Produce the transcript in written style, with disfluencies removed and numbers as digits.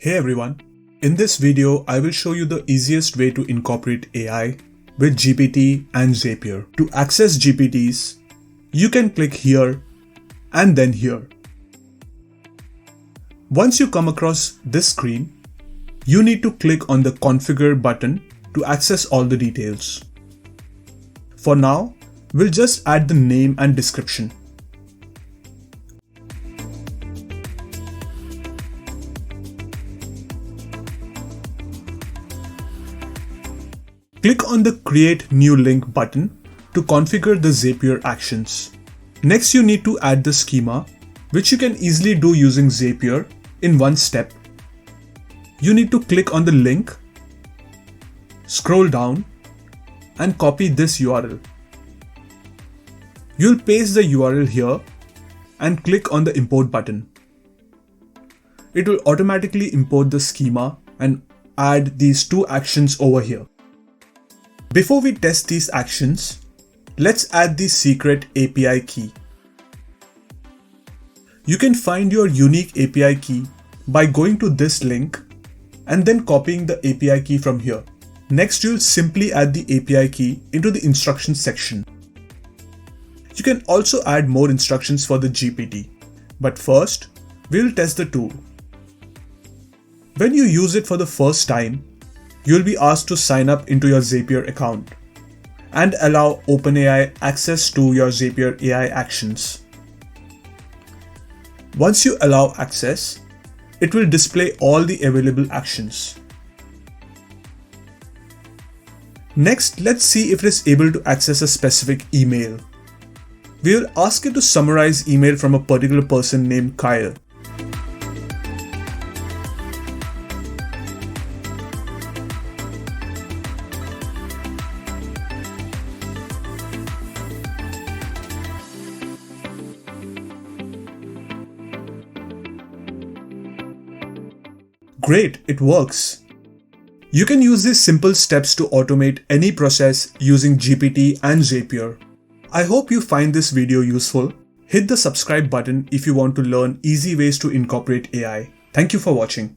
Hey everyone, in this video I will show you the easiest way to incorporate AI with GPT and Zapier. To access GPTs, you can click here and then here. Once you come across this screen, you need to click on the Configure button to access all the details. For now, we'll just add the name and description. Click on the Create New Link button to configure the Zapier actions. Next, you need to add the schema, which you can easily do using Zapier in one step. You need to click on the link, scroll down, and copy this URL. You'll paste the URL here and click on the Import button. It will automatically import the schema and add these two actions over here. Before we test these actions, let's add the secret API key. You can find your unique API key by going to this link and then copying the API key from here. Next, you'll simply add the API key into the instructions section. You can also add more instructions for the GPT, but first, we'll test the tool. When you use it for the first time, you'll be asked to sign up into your Zapier account and allow OpenAI access to your Zapier AI actions. Once you allow access, it will display all the available actions. Next, let's see if it is able to access a specific email. We will ask it to summarize email from a particular person named Kyle. Great, it works. You can use these simple steps to automate any process using GPT and Zapier. I hope you find this video useful. Hit the subscribe button if you want to learn easy ways to incorporate AI. Thank you for watching.